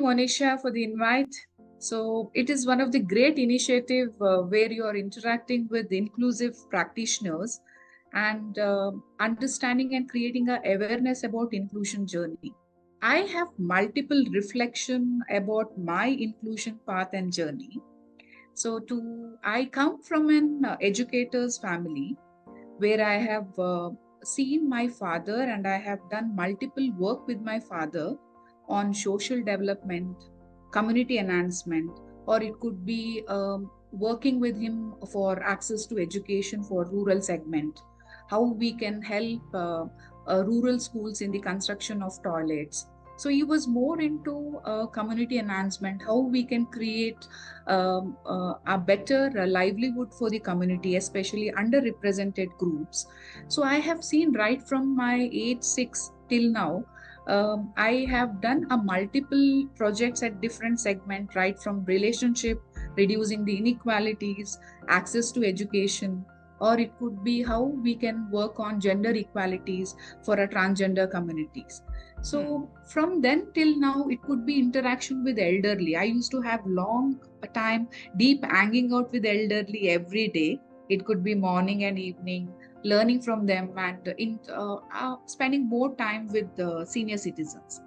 Monisha, for the invite. So it is one of the great initiative where you are interacting with inclusive practitioners and understanding and creating a awareness about inclusion journey. I have multiple reflection about my inclusion path and journey. I come from an educator's family where I have seen my father and I have done multiple work with my father on social development, community enhancement, or it could be working with him for access to education for rural segment, how we can help rural schools in the construction of toilets. So he was more into community enhancement, how we can create a better livelihood for the community, especially underrepresented groups. So I have seen right from my age 6 till now, I have done a multiple projects at different segment, right from relationship, reducing the inequalities, access to education, or it could be how we can work on gender equalities for a transgender communities. So from then till now, it could be interaction with elderly. I used to have long time deep hanging out with elderly every day. It could be morning and evening, learning from them and spending more time with the senior citizens.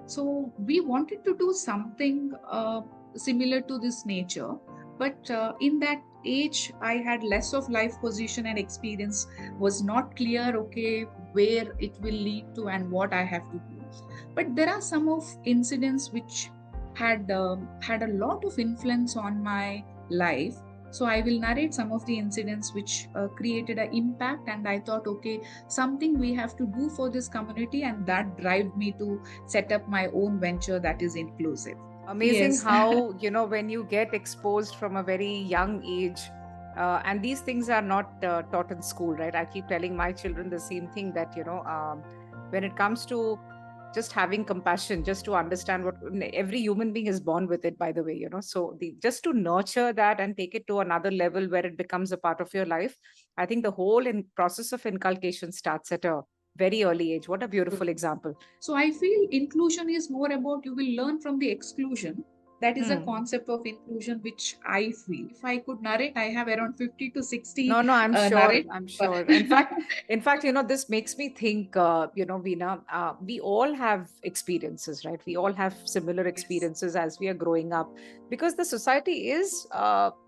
So we wanted to do something similar to this nature, but in that age, I had less of life position and experience, was not clear, okay, where it will lead to and what I have to do. But there are some of incidents which had a lot of influence on my life. So I will narrate some of the incidents which created an impact, and I thought, okay, something we have to do for this community, and that drive me to set up my own venture that is inclusive. Amazing Yes. how, when you get exposed from a very young age, and these things are not taught in school, right? I keep telling my children the same thing that, when it comes to just having compassion, just to understand what every human being is born with it, by the way, so just to nurture that and take it to another level where it becomes a part of your life. I think the whole process of inculcation starts at a very early age. What a beautiful example. So I feel inclusion is more about you will learn from the exclusion. That is a concept of inclusion which I feel. If I could narrate, I have around 50 to 60 No, I'm sure. narrate. I'm sure. In fact, this makes me think, Veena, we all have experiences, right? We all have similar Yes. experiences as we are growing up, because the society is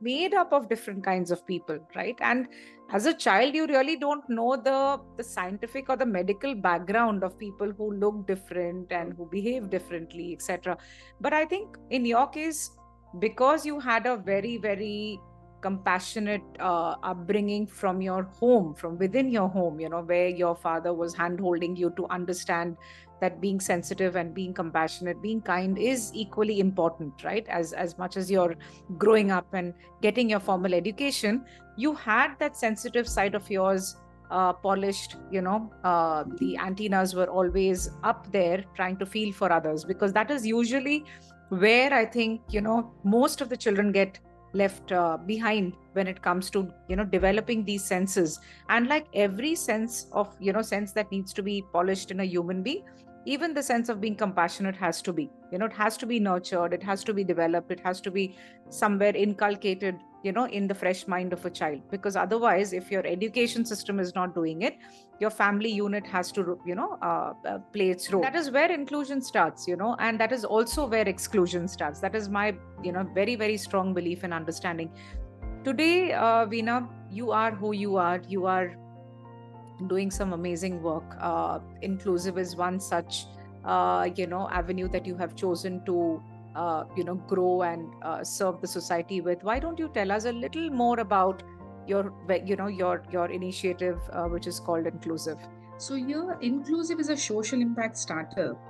made up of different kinds of people, right? And as a child, you really don't know the scientific or the medical background of people who look different and who behave differently, etc. But I think in your case, because you had a very, very compassionate upbringing from your home, from within your home, where your father was hand holding you to understand that being sensitive and being compassionate, being kind is equally important, right? As much as you're growing up and getting your formal education, you had that sensitive side of yours polished. The antennas were always up there trying to feel for others, because that is usually where I think most of the children get left behind when it comes to developing these senses. And like every sense of sense that needs to be polished in a human being, even the sense of being compassionate has to be, it has to be nurtured, it has to be developed, it has to be somewhere inculcated in the fresh mind of a child. Because otherwise, if your education system is not doing it, your family unit has to play its role. That is where inclusion starts, and that is also where exclusion starts. That is my very, very strong belief and understanding. Today, Veena, you are who you are. You are doing some amazing work. Inclusive is one such avenue that you have chosen to grow and serve the society with. Why don't you tell us a little more about your initiative, which is called Inclusive? So here, Inclusive is a social impact startup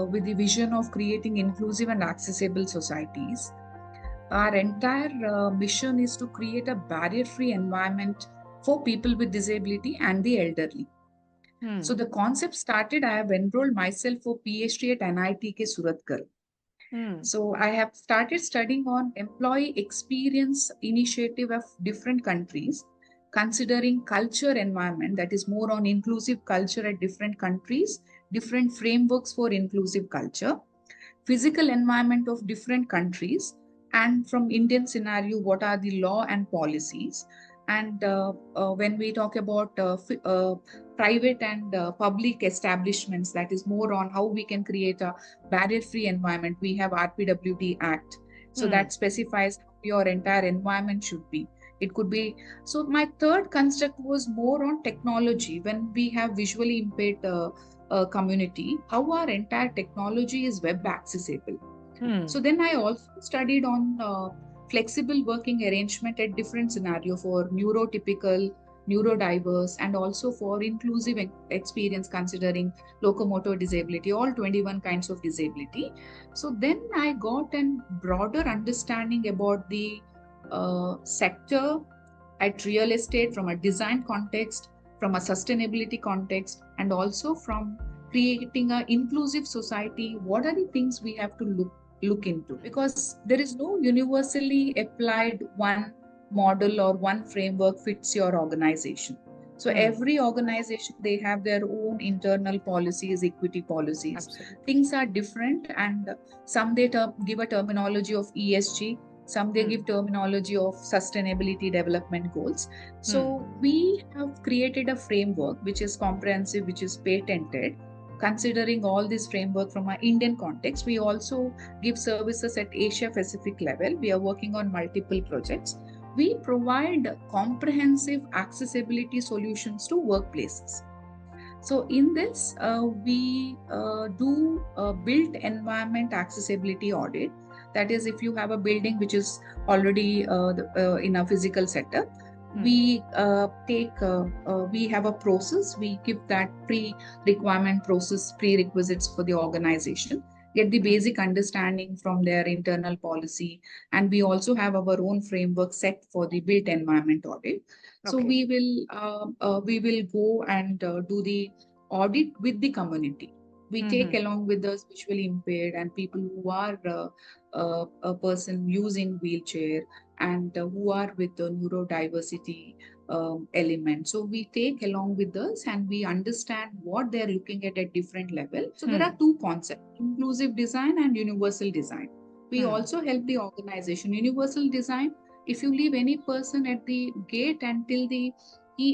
with the vision of creating inclusive and accessible societies. Our entire mission is to create a barrier-free environment for people with disability and the elderly. So the concept started, I have enrolled myself for PhD at NITK Surathkal. So I have started studying on employee experience initiative of different countries, considering culture environment, that is more on inclusive culture at different countries, different frameworks for inclusive culture. physical environment of different countries, and from Indian scenario, what are the law and policies. And when we talk about private and public establishments, that is more on how we can create a barrier-free environment. We have RPWD Act, so that specifies how your entire environment should be. It could be. So my third construct was more on technology. When we have visually impaired community, how our entire technology is web accessible. So then I also studied on flexible working arrangement at different scenario for neurotypical, neurodiverse, and also for inclusive experience considering locomotor disability, all 21 kinds of disability. So then I got a broader understanding about the sector at real estate from a design context, from a sustainability context, and also from creating an inclusive society. What are the things we have to look into? Because there is no universally applied one model or one framework fits your organization. So every organization, they have their own internal policies, equity policies. Absolutely. Things are different, and some they give a terminology of ESG, some they give terminology of sustainability development goals. So we have created a framework which is comprehensive, which is patented. Considering all this framework from an Indian context, we also give services at Asia Pacific level. We are working on multiple projects. We provide comprehensive accessibility solutions to workplaces. So in this, we do a built environment accessibility audit. That is, if you have a building which is already in a physical setup, we we have a process. We give that pre-requirement process, prerequisites for the organization, get the basic understanding from their internal policy, and we also have our own framework set for the built environment audit. So we will go and do the audit with the community. We take along with us visually impaired and people who are a person using wheelchair, and who are with the neurodiversity element. So we take along with us and we understand what they're looking at different level. So there are two concepts: inclusive design and universal design. We also help the organization. Universal design, if you leave any person at the gate until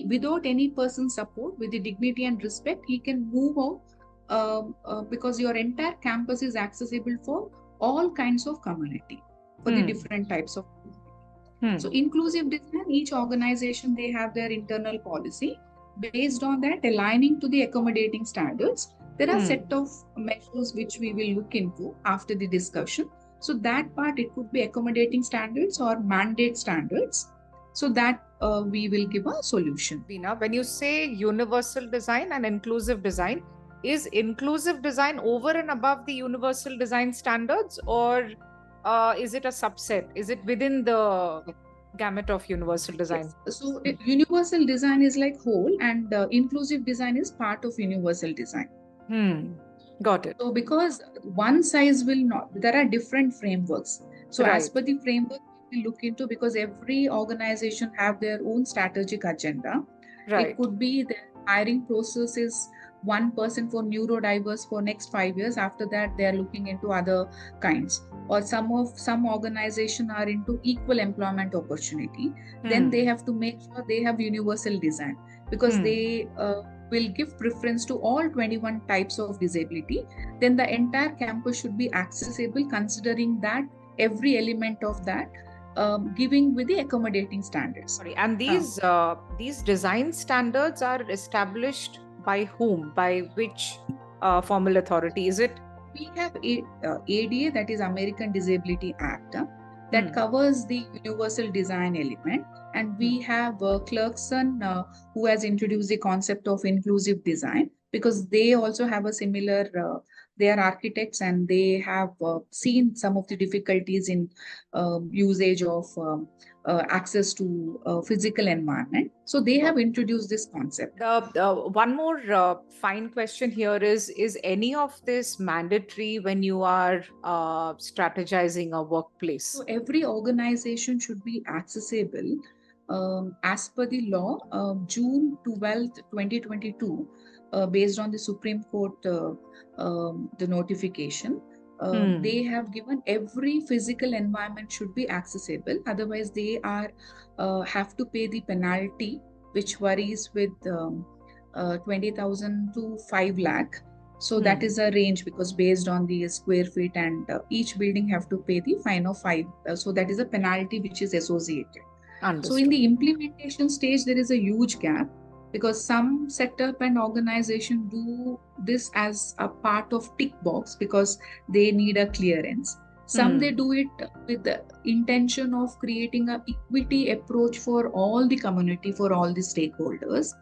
without any person's support, with the dignity and respect, he can move out, because your entire campus is accessible for all kinds of community, for the different types of. So inclusive design, each organization, they have their internal policy. Based on that, aligning to the accommodating standards, there are set of measures which we will look into after the discussion. So that part, it could be accommodating standards or mandate standards. So that we will give a solution. Veena, when you say universal design and inclusive design, is inclusive design over and above the universal design standards, or is it a subset? Is it within the gamut of universal design? Yes. So universal design is like whole, and inclusive design is part of universal design. Got it. So because one size will not, there are different frameworks. So as per the framework, we look into, because every organization have their own strategic agenda. It could be their hiring process is one person for neurodiverse for next 5 years. After that, they are looking into other kinds. Or some organization are into equal employment opportunity. Then they have to make sure they have universal design, because they will give preference to all 21 types of disability. Then the entire campus should be accessible, considering that every element of that, giving with the accommodating standards. Sorry, and these design standards are established by whom? By which formal authority? Is it? We have ADA, that is American Disability Act, that covers the universal design element. And we have Clarkson, who has introduced the concept of inclusive design, because they also have a similar, they are architects, and they have seen some of the difficulties in usage of access to physical environment. So they have introduced this concept. One more fine question here is any of this mandatory when you are strategizing a workplace? So every organization should be accessible. As per the law, June 12th, 2022, based on the Supreme Court, the notification, They have given every physical environment should be accessible. Otherwise, they are have to pay the penalty, which varies with 20,000 to 5 lakh. So that is a range because based on the square feet and each building have to pay the fine of 5. So that is a penalty which is associated. So in Understood. the implementation stage, there is a huge gap because some setup and organization do this as a part of tick box because they need a clearance. Some they do it with the intention of creating a equity approach for all the community, for all the stakeholders.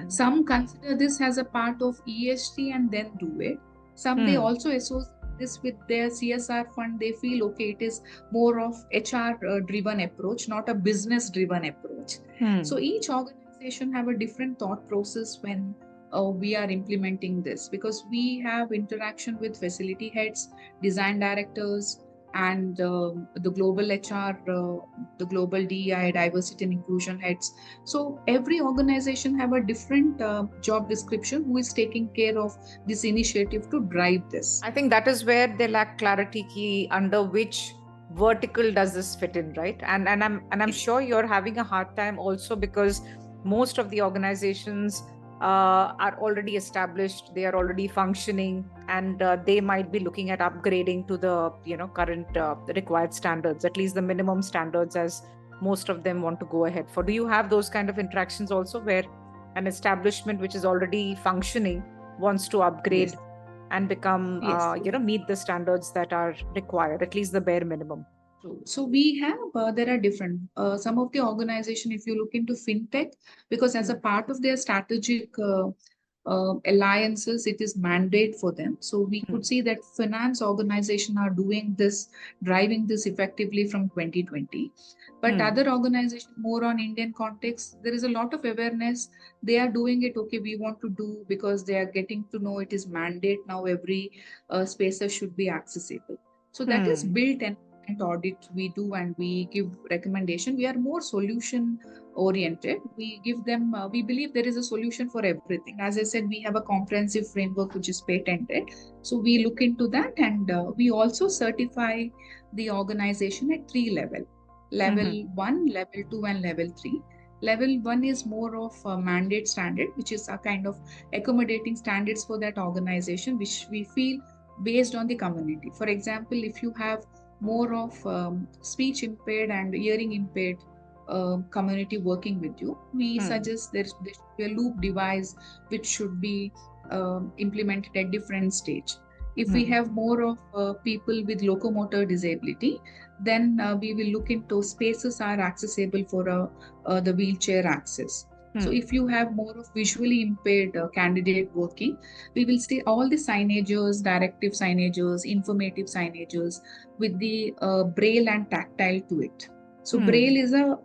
Some consider this as a part of ESG and then do it. Some they also associate this with their CSR fund. They feel okay, it is more of HR driven approach, not a business driven approach. So each organization have a different thought process when we are implementing this, because we have interaction with facility heads, design directors, and the global HR, the global DEI, diversity and inclusion heads. So every organization have a different job description who is taking care of this initiative to drive this. I think that is where they lack clarity key under which vertical does this fit in, right? And I'm sure you're having a hard time also because most of the organizations are already established, they are already functioning, and they might be looking at upgrading to the current required standards, at least the minimum standards, as most of them want to go ahead for. Do you have those kind of interactions also, where an establishment which is already functioning wants to upgrade and become meet the standards that are required, at least the bare minimum? So we have, there are different, some of the organization, if you look into fintech, because as a part of their strategic alliances, it is mandate for them. So we could see that finance organization are doing this, driving this effectively from 2020. But other organization more on Indian context, there is a lot of awareness. They are doing it, okay, we want to do because they are getting to know it is mandate now, every spacer should be accessible. So that is built and audit we do, and we give recommendation. We are more solution oriented. We give them, we believe there is a solution for everything. As I said, we have a comprehensive framework which is patented. So we look into that, and we also certify the organization at 3 level. Level 1, level 2, and level 3. Level 1 is more of a mandate standard, which is a kind of accommodating standards for that organization, which we feel based on the community. For example, if you have more of speech impaired and hearing impaired community working with you, we suggest there should be a loop device which should be implemented at different stage. If we have more of people with locomotor disability, then we will look into spaces are accessible for the wheelchair access. So if you have more of visually impaired candidate working, we will see all the signages, directive signages, informative signages with the braille and tactile to it. So braille,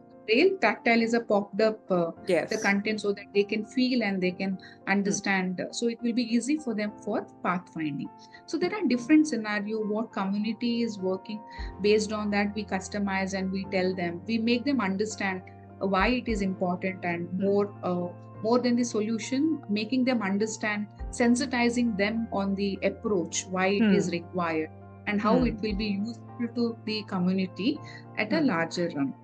tactile is a popped up the content so that they can feel and they can understand. So it will be easy for them for pathfinding. So there are different scenario, what community is working. Based on that, we customize and we tell them, we make them understand why it is important, and more than the solution, making them understand, sensitizing them on the approach, why it is required and how it will be useful to the community at a larger run.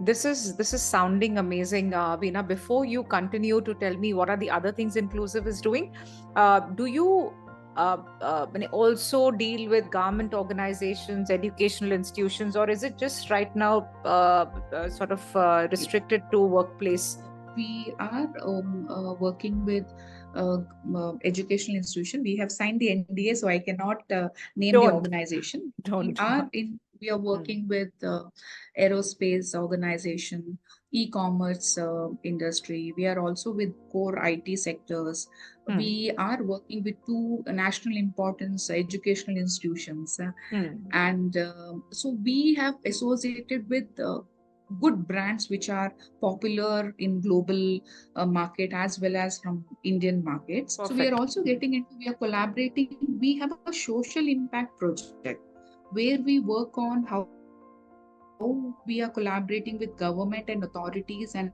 This is sounding amazing, Veena. Before you continue to tell me what are the other things Inclusiv is doing, do you also deal with government organizations, educational institutions, or is it just right now sort of restricted to workplace? We are working with educational institution. We have signed the NDA, so I cannot name the organization. We are working with aerospace organization, e-commerce industry. We are also with core IT sectors. We are working with 2 national importance educational institutions, and so we have associated with good brands which are popular in global market as well as from Indian markets. Perfect. So we are also getting into, we are collaborating. We have a social impact project where we work on how to how we are collaborating with government and authorities and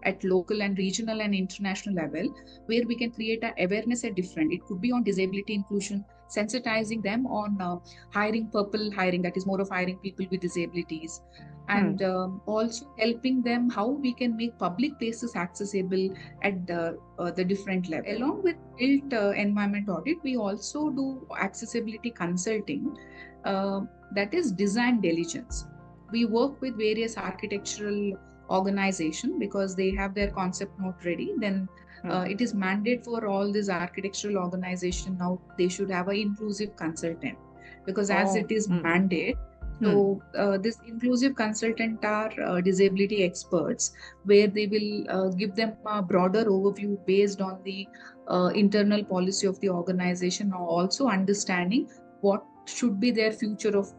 at local and regional and international level, where we can create a awareness at different. It could be on disability inclusion, sensitizing them on hiring, purple hiring, that is more of hiring people with disabilities, and also helping them how we can make public places accessible at the different level. Along with built environment audit, we also do accessibility consulting, that is design diligence. We work with various architectural organization because they have their concept note ready. Then it is mandate for all these architectural organization now they should have an inclusive consultant, because as it is mandate. So this inclusive consultant are disability experts, where they will give them a broader overview based on the internal policy of the organization, or also understanding what should be their future of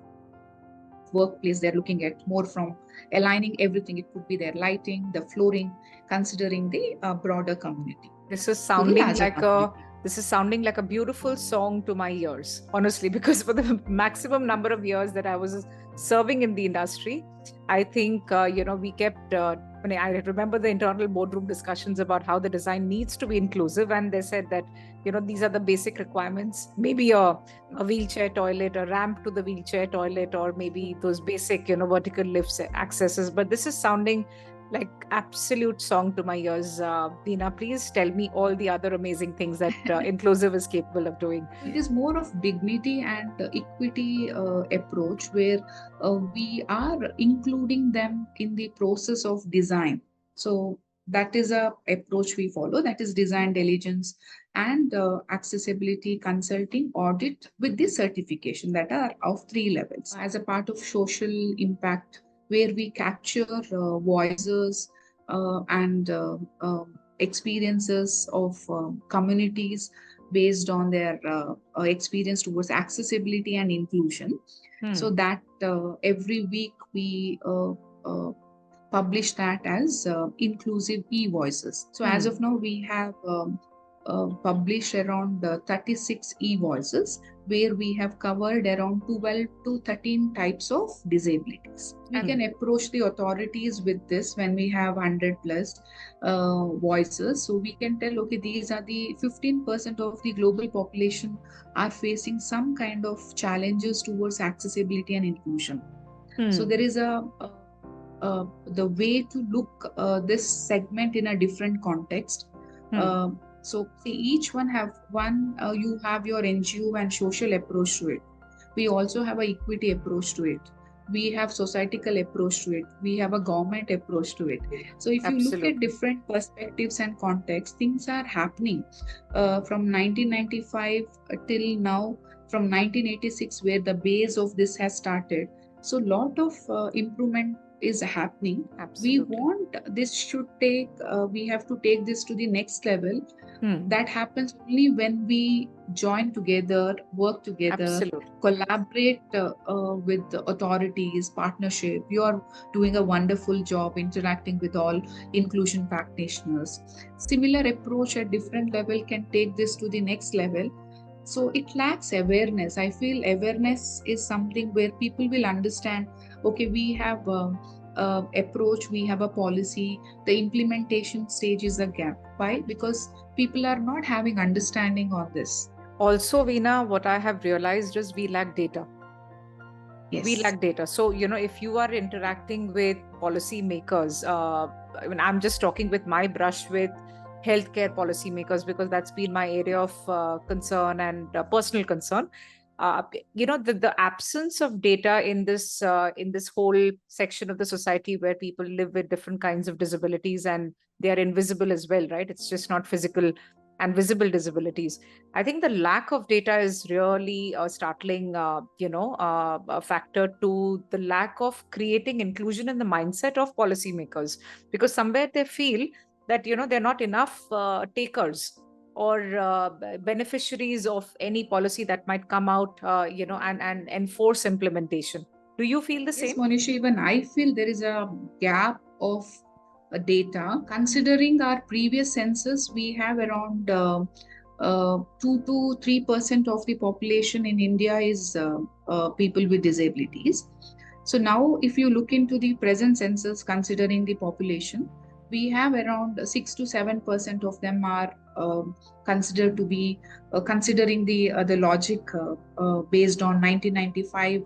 workplace. They're looking at more from aligning everything. It could be their lighting, the flooring, considering the broader community. This is To the sounding larger like community. a beautiful song to my ears, honestly, because for the maximum number of years that I was serving in the industry, I think we kept. I remember the internal boardroom discussions about how the design needs to be inclusive, and they said that these are the basic requirements. Maybe a wheelchair toilet, a ramp to the wheelchair toilet, or maybe those basic vertical lifts accesses. But this is sounding like absolute song to my ears. Veena, please tell me all the other amazing things that Inclusiv is capable of doing. It is more of dignity and equity approach, where we are including them in the process of design. So that is a approach we follow. That is design diligence and accessibility consulting audit with this certification that are of 3 levels. As a part of social impact, where we capture voices and experiences of communities based on their experience towards accessibility and inclusion. So that every week we publish that as inclusive e-voices. So as of now, we have published around 36 e-voices, where we have covered around 12 to 13 types of disabilities. We can approach the authorities with this when we have 100 plus voices. So we can tell, okay, these are the 15% of the global population are facing some kind of challenges towards accessibility and inclusion. So there is the way to look this segment in a different context. So see, each one have you have your NGO and social approach to it. We also have a equity approach to it. We have societal approach to it. We have a government approach to it. So if you look at different perspectives and contexts, things are happening from 1995 till now, from 1986, where the base of this has started. So lot of improvement is happening. We want this should take, we have to take this to the next level. That happens only when we join together, work together, collaborate with the authorities, partnership. You are doing a wonderful job interacting with all inclusion practitioners. Similar approach at different level can take this to the next level. So it lacks awareness. I feel awareness is something where people will understand, okay, we have approach, we have a policy, the implementation stage is a gap. Why? Because people are not having understanding on this. Also, Veena, what I have realized is we lack data. Yes. We lack data. So, if you are interacting with policy makers, I'm just talking with my brush with healthcare policymakers, because that's been my area of concern and personal concern. The absence of data in this whole section of the society where people live with different kinds of disabilities, and they are invisible as well, right? It's just not physical and visible disabilities. I think the lack of data is really a startling, a factor to the lack of creating inclusion in the mindset of policymakers, because somewhere they feel that they're not enough takers or beneficiaries of any policy that might come out, and enforce implementation. Do you feel the same? Yes, Monisha, even I feel there is a gap of data. Considering our previous census, we have around 2 to 3% of the population in India is people with disabilities. So now, if you look into the present census, considering the population, we have around 6 to 7% of them are considered to be considering the logic based on 1995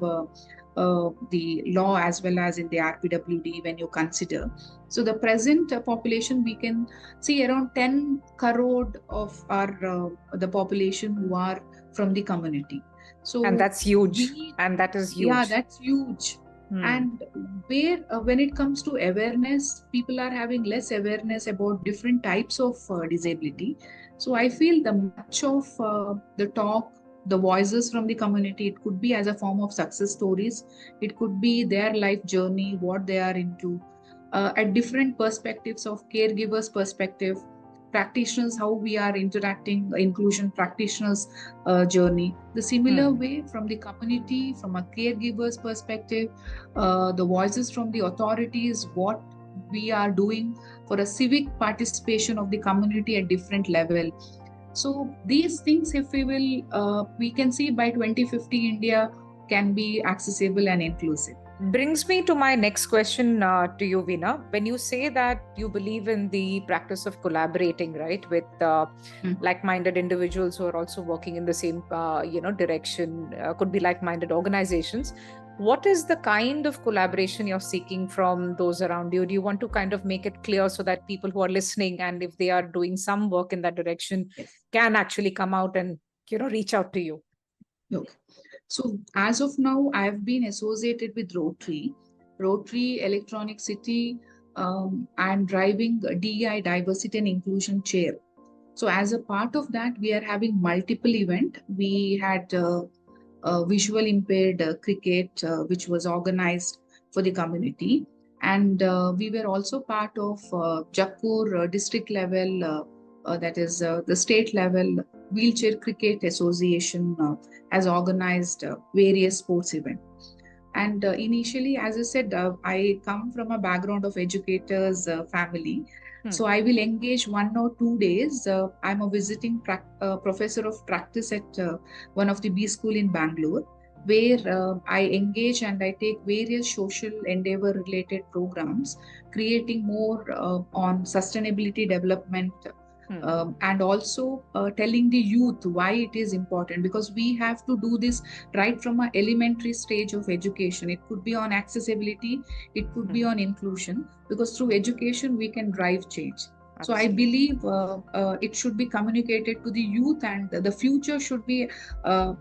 the law, as well as in the RPWD when you consider. So the present population, we can see around 10 crore of our the population who are from the community. So And that's huge. we, And that is yeah, huge. that's huge. Hmm. And where when it comes to awareness, people are having less awareness about different types of disability. So I feel the much of the talk, the voices from the community, it could be as a form of success stories, it could be their life journey, what they are into, at different perspectives of caregivers perspective, practitioners, how we are interacting, inclusion practitioners journey, the similar way from the community, from a caregiver's perspective, the voices from the authorities, what we are doing for a civic participation of the community at different level. So these things, if we will, we can see by 2050 India can be accessible and inclusive. Brings me to my next question to you, Veena. When you say that you believe in the practice of collaborating, right, with like-minded individuals who are also working in the same, direction, could be like-minded organizations. What is the kind of collaboration you're seeking from those around you? Do you want to kind of make it clear so that people who are listening, and if they are doing some work in that direction, Yes. can actually come out and reach out to you? Okay. So as of now, I have been associated with Rotary Electronic City, and driving a DEI Diversity and Inclusion Chair. So as a part of that, we are having multiple events. We had visual impaired cricket, which was organized for the community. And we were also part of Jakkur district level, that is the state level wheelchair cricket association has organized various sports events. And initially, as I said, I come from a background of educators family. So I will engage 1 or 2 days. I'm a visiting professor of practice at one of the B school in Bangalore, where I engage and I take various social endeavor related programs, creating more on sustainability development, and also telling the youth why it is important, because we have to do this right from an elementary stage of education. It could be on accessibility, it could be on inclusion, because through education we can drive change. So I believe it should be communicated to the youth, and the future should be,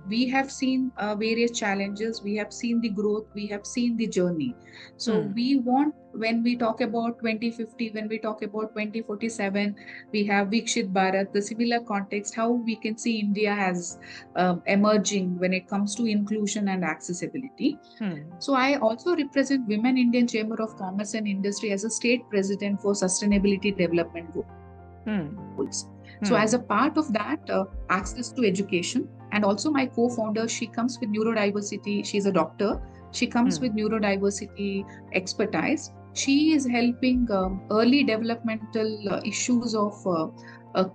we have seen various challenges, we have seen the growth, we have seen the journey. So we want, when we talk about 2050, when we talk about 2047, we have Vikshit Bharat, the similar context, how we can see India as emerging when it comes to inclusion and accessibility. So I also represent Women Indian Chamber of Commerce and Industry as a state president for sustainability development goals. So as a part of that, access to education, and also my co-founder, she comes with neurodiversity. She's a doctor. She comes with neurodiversity expertise. She is helping early developmental issues of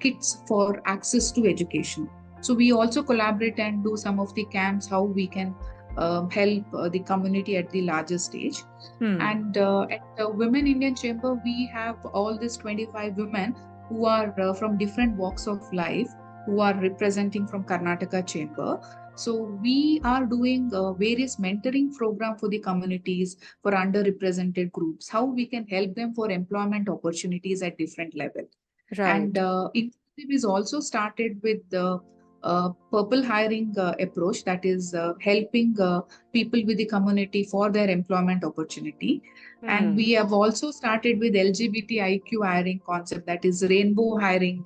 kids for access to education. So we also collaborate and do some of the camps, how we can help the community at the larger stage. And at the Women Indian Chamber, we have all these 25 women who are from different walks of life, who are representing from Karnataka Chamber. So we are doing various mentoring program for the communities, for underrepresented groups, how we can help them for employment opportunities at different level. Right. And Inclusiv is also started with the purple hiring approach, that is helping people with the community for their employment opportunity. And we have also started with LGBTIQ hiring concept, that is rainbow hiring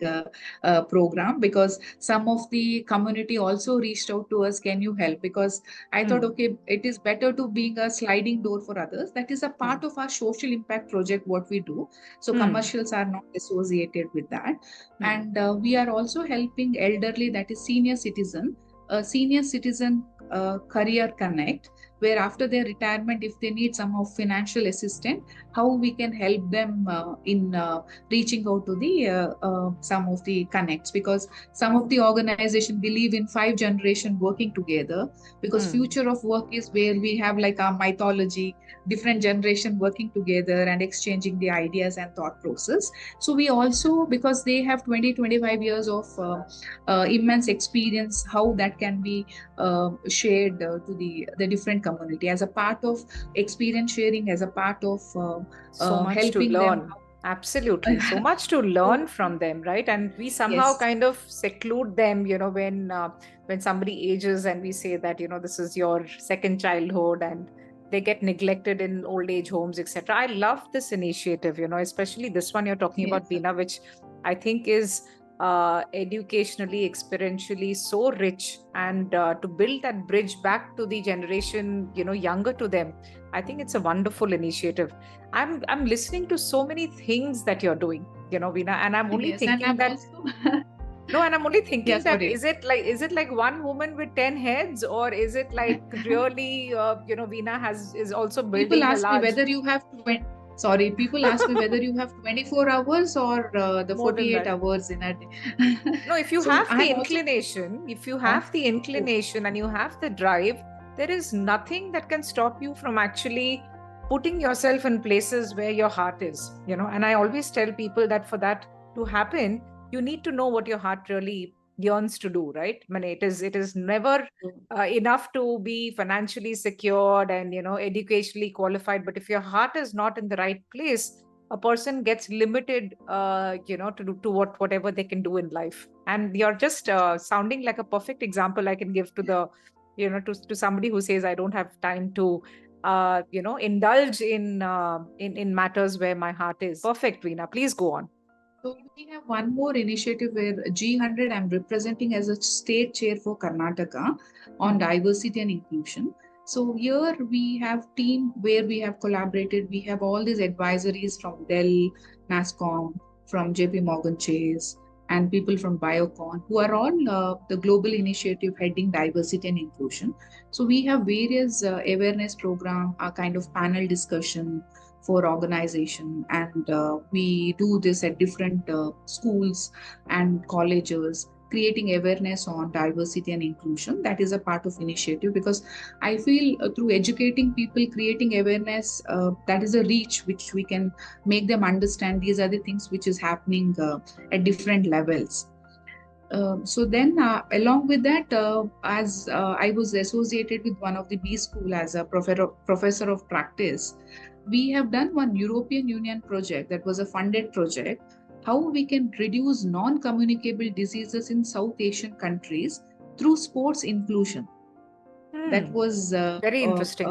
program, because some of the community also reached out to us, can you help? Because I thought, okay, it is better to being a sliding door for others. That is a part of our social impact project, what we do. So commercials are not associated with that. And we are also helping elderly, that is senior citizen career connect, where after their retirement, if they need some of financial assistance, how we can help them in reaching out to the some of the connects, because some of the organization believe in 5 generation working together, because Hmm. future of work is where we have like a mythology, different generation working together and exchanging the ideas and thought process. So we also, because they have 20-25 years of immense experience, how that can be shared to the different community as a part of experience sharing, as a part of So much to helping them. learn. Absolutely. So much to learn So from them, right? And we somehow yes, kind of seclude them, when somebody ages and we say that, this is your second childhood and they get neglected in old age homes, etc. I love this initiative, especially this one you're talking yes, about, Veena, which I think is educationally, experientially so rich, and to build that bridge back to the generation, younger to them. I think it's a wonderful initiative. I'm listening to so many things that you're doing, Veena, and I'm only yes, and thinking I'm that also no, and I'm only yeah, thinking that sorry. is it like one woman with 10 heads, or is it like really Veena is also People building a ask me large whether you have 20, sorry, people ask me whether you have 24 hours or the more than 48 that. hours in a day. No, if you So have the I'm also inclination, if you uh, have the oh, inclination and you have the drive, there is nothing that can stop you from actually putting yourself in places where your heart is. And I always tell people that for that to happen, you need to know what your heart really yearns to do, right? I mean, it is never enough to be financially secured and educationally qualified, but if your heart is not in the right place, a person gets limited to do to whatever they can do in life. And you're just sounding like a perfect example I can give to the to somebody who says I don't have time to indulge in matters where my heart is. Perfect, Veena, please go on. so we have one more initiative where G100 I'm representing as a state chair for Karnataka on Hmm. diversity and inclusion. So here we have team where we have collaborated. We have all these advisories from Dell, NASCOM, from JP Morgan Chase, and people from Biocon who are all the global initiative heading diversity and inclusion. So we have various awareness program, a kind of panel discussion for organization, and we do this at different schools and colleges, creating awareness on diversity and inclusion. That is a part of initiative, because I feel through educating people, creating awareness, that is a reach which we can make them understand these are the things which is happening at different levels. So then, along with that, as I was associated with one of the B school as a professor of practice, we have done one European Union project that was a funded project. How we can reduce non-communicable diseases in South Asian countries through sports inclusion. That Hmm. was Very interesting.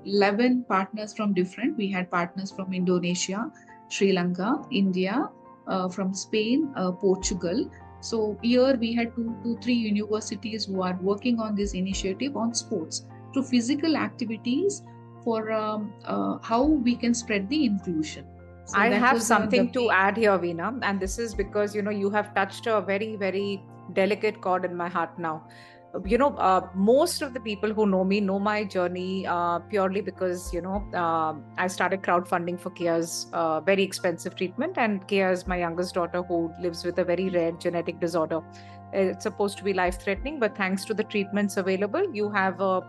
11 partners from different. We had partners from Indonesia, Sri Lanka, India, from Spain, Portugal. So here we had three universities who are working on this initiative on sports through physical activities for how we can spread the inclusion. So I that have was the something to main. add here, Veena, and this is because you have touched a very, very delicate chord in my heart now. Most of the people who know me know my journey purely because I started crowdfunding for Kia's very expensive treatment, and Kia is my youngest daughter who lives with a very rare genetic disorder. It's supposed to be life-threatening, but thanks to the treatments available, you have a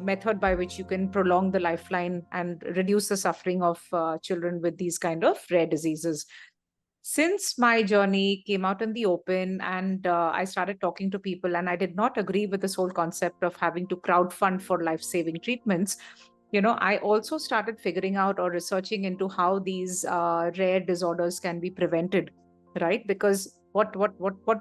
method by which you can prolong the lifeline and reduce the suffering of children with these kind of rare diseases. Since my journey came out in the open and I started talking to people, and I did not agree with this whole concept of having to crowdfund for life-saving treatments. I also started figuring out or researching into how these rare disorders can be prevented, right? Because what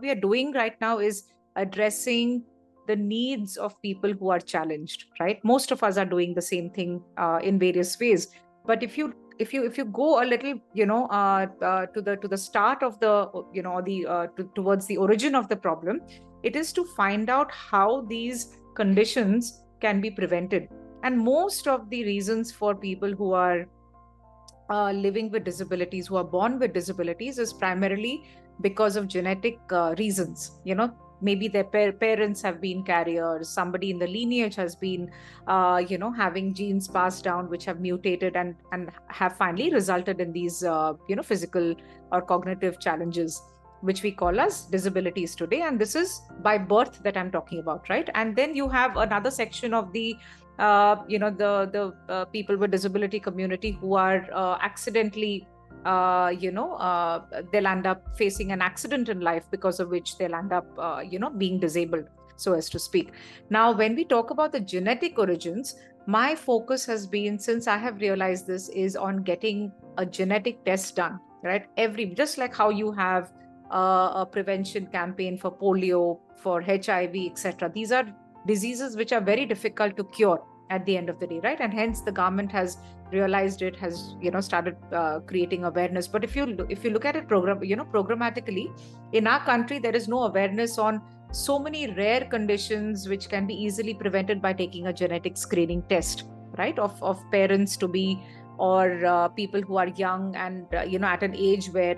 we are doing right now is addressing the needs of people who are challenged, right? Most of us are doing the same thing in various ways. But if you go a little to the start of the towards the origin of the problem, it is to find out how these conditions can be prevented. And most of the reasons for people who are living with disabilities, who are born with disabilities, is primarily because of genetic reasons. maybe their parents have been carriers, somebody in the lineage has been having genes passed down which have mutated and have finally resulted in these physical or cognitive challenges, which we call as disabilities today. And this is by birth that I'm talking about, right? And then you have another section of the people with disability community who are accidentally they'll end up facing an accident in life, because of which they'll end up being disabled, so as to speak. Now, when we talk about the genetic origins, my focus has been, since I have realized this, is on getting a genetic test done, right? Just like how you have a prevention campaign for polio, for HIV, etc. These are diseases which are very difficult to cure at the end of the day, right? And hence the government has realized it, has started creating awareness. But if you look at it programmatically, in our country there is no awareness on so many rare conditions which can be easily prevented by taking a genetic screening test, right? Of parents to be, or people who are young and at an age where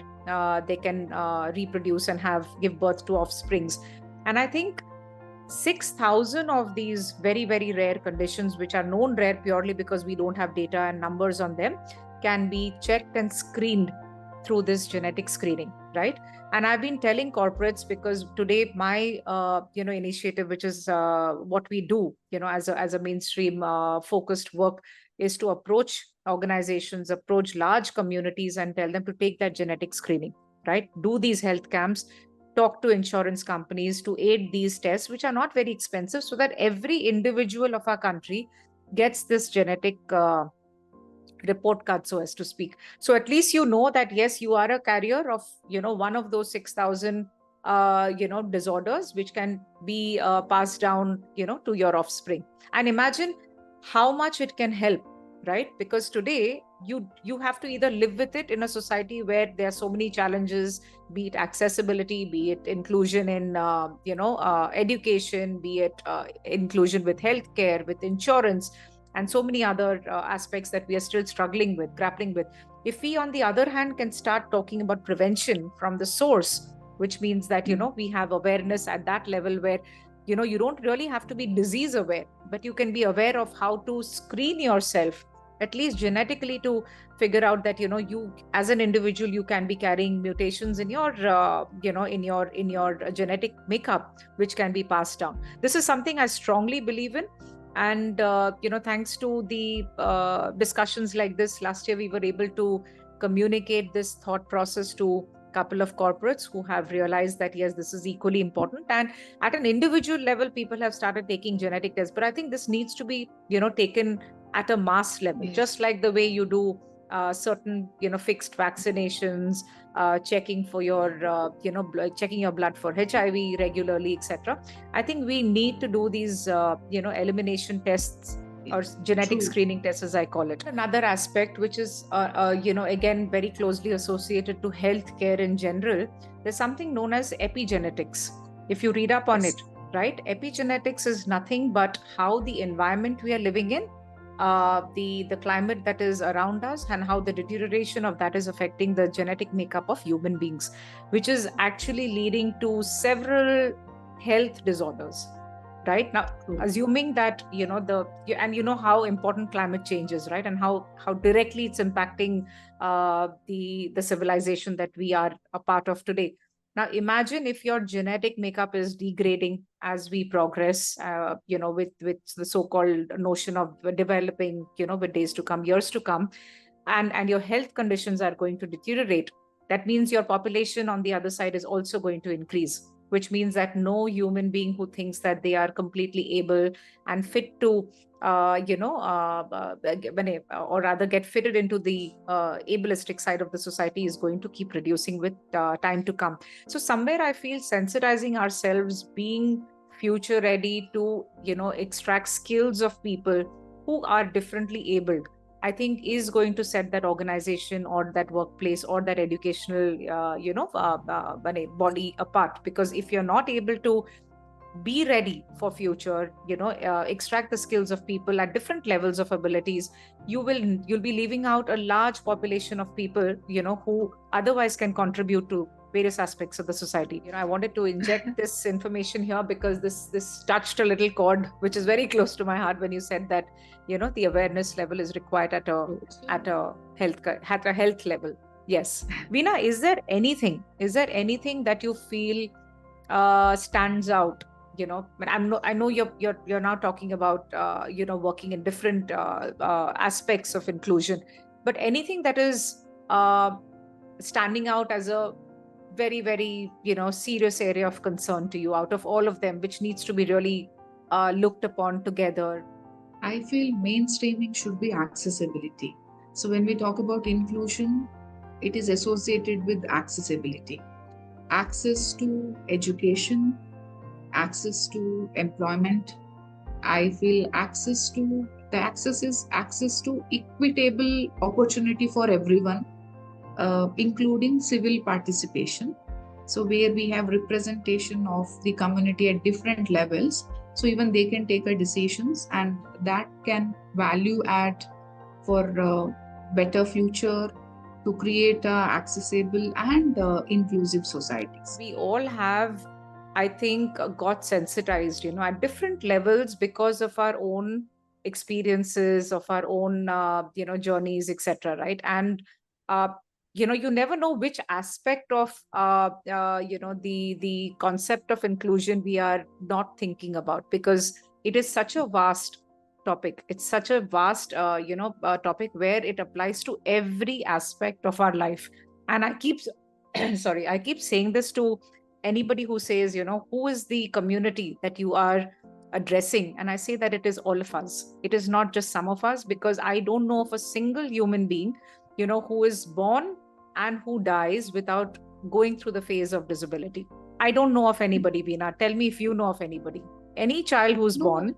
they can reproduce and give birth to offsprings. And I think 6,000 of these very, very rare conditions, which are known rare purely because we don't have data and numbers on them, can be checked and screened through this genetic screening, right? And I've been telling corporates, because today my initiative, which is what we do as a mainstream focused work, is to approach organizations, approach large communities and tell them to take that genetic screening, right? Do these health camps, talk to insurance companies to aid these tests, which are not very expensive, so that every individual of our country gets this genetic report card, so as to speak. So at least that yes, you are a carrier of one of those 6,000 disorders which can be passed down to your offspring. And imagine how much it can help, right? Because today you have to either live with it in a society where there are so many challenges, be it accessibility, be it inclusion in education, be it inclusion with healthcare, with insurance, and so many other aspects that we are still grappling with. If we, on the other hand, can start talking about prevention from the source, which means that we have awareness at that level where you don't really have to be disease aware, but you can be aware of how to screen yourself, at least genetically, to figure out that you as an individual, you can be carrying mutations in your in your genetic makeup, which can be passed down. This is something I strongly believe in. And thanks to the discussions like this last year, we were able to communicate this thought process to couple of corporates who have realized that yes, this is equally important. And at an individual level, people have started taking genetic tests, but I think this needs to be taken at a mass level. Yes. Just like the way you do certain fixed vaccinations, checking for your checking your blood for HIV regularly, etc. I think we need to do these elimination tests or genetic screening tests, as I call it. Another aspect, which is again very closely associated to healthcare in general, there's something known as epigenetics. If you read up on it, right? Epigenetics is nothing but how the environment we are living in, the climate that is around us, and how the deterioration of that is affecting the genetic makeup of human beings, which is actually leading to several health disorders. Right now, assuming that how important climate change is, right, and how directly it's impacting the civilization that we are a part of today. Now, imagine if your genetic makeup is degrading as we progress, with the so-called notion of developing, with days to come, years to come, and your health conditions are going to deteriorate. That means your population on the other side is also going to increase, which means that no human being who thinks that they are completely able and fit to, or rather get fitted into the ableistic side of the society is going to keep reducing with time to come. So somewhere I feel sensitizing ourselves, being future ready to, extract skills of people who are differently abled, I think is going to set that organization or that workplace or that educational, body apart. Because if you're not able to be ready for future, extract the skills of people at different levels of abilities, you'll be leaving out a large population of people, who otherwise can contribute to various aspects of the society. I wanted to inject this information here because this touched a little chord, which is very close to my heart when you said that, the awareness level is required at a health level. Yes. Veena, is there anything that you feel stands out? I know you're now talking about working in different aspects of inclusion, but anything that is standing out as a very, very serious area of concern to you out of all of them, which needs to be really looked upon together? I feel mainstreaming should be accessibility. So when we talk about inclusion, it is associated with accessibility. Access to education, access to employment. I feel access is access to equitable opportunity for everyone, including civil participation. So where we have representation of the community at different levels, so even they can take a decisions, and that can value add for better future, to create accessible and inclusive societies. We all have, I think, got sensitized, at different levels because of our own experiences, of our own, journeys, etc. Right? And you never know which aspect of the concept of inclusion we are not thinking about, because it is such a vast topic. It's such a vast topic where it applies to every aspect of our life. And I keep sorry, I keep saying this to anybody who says, who is the community that you are addressing? And I say that it is all of us. It is not just some of us, because I don't know of a single human being, who is born and who dies without going through the phase of disability. I don't know of anybody, Veena. Tell me if you know of anybody. Any child who's born,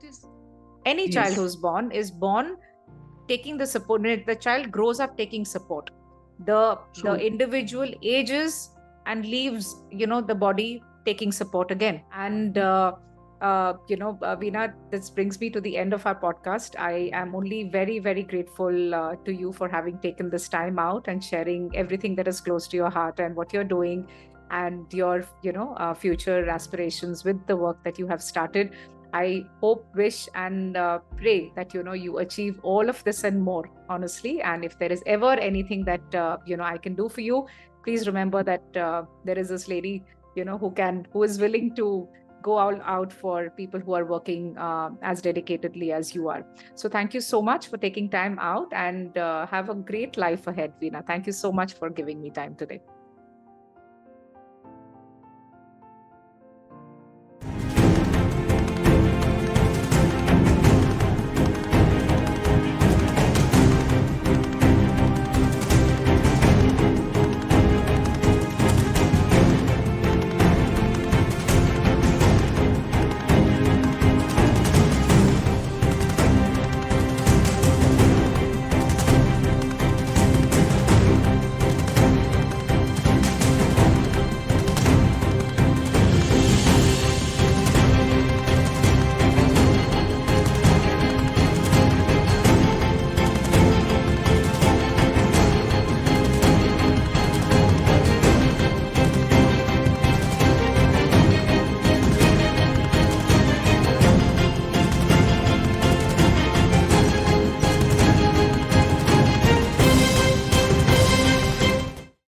any child who's born is born taking the support. The child grows up taking support. The individual ages and leaves, the body taking support again. And Veena, this brings me to the end of our podcast. I am only very, very grateful to you for having taken this time out and sharing everything that is close to your heart and what you're doing, and your future aspirations with the work that you have started. I hope, wish, and pray that you achieve all of this and more, honestly. And if there is ever anything that I can do for you, please remember that there is this lady who is willing to go all out for people who are working as dedicatedly as you are. So thank you so much for taking time out, and have a great life ahead, Veena. Thank you so much for giving me time today.